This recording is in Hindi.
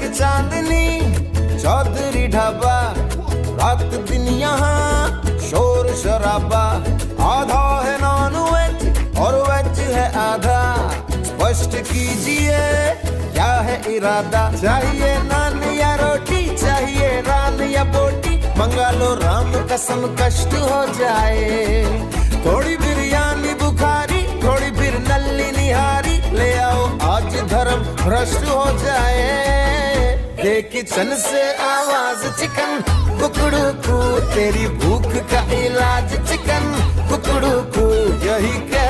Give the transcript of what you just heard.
चांदनी चौधरी ढाबा, रात दिन यहाँ शोर शराबा। आधा है नॉन वेज और वेज है आधा, स्पष्ट कीजिए क्या है इरादा। चाहिए नान या रोटी, चाहिए रान या बोटी, मंगा लो राम कसम कष्ट हो जाए। थोड़ी बिरयानी बुखारी, थोड़ी फिर नल्ली निहारी, ले आओ आज धर्म भ्रष्ट हो जाए। दे किचन से आवाज चिकन कुकड़ू कू, तेरी भूख का इलाज चिकन कुकड़ू कू, यही कह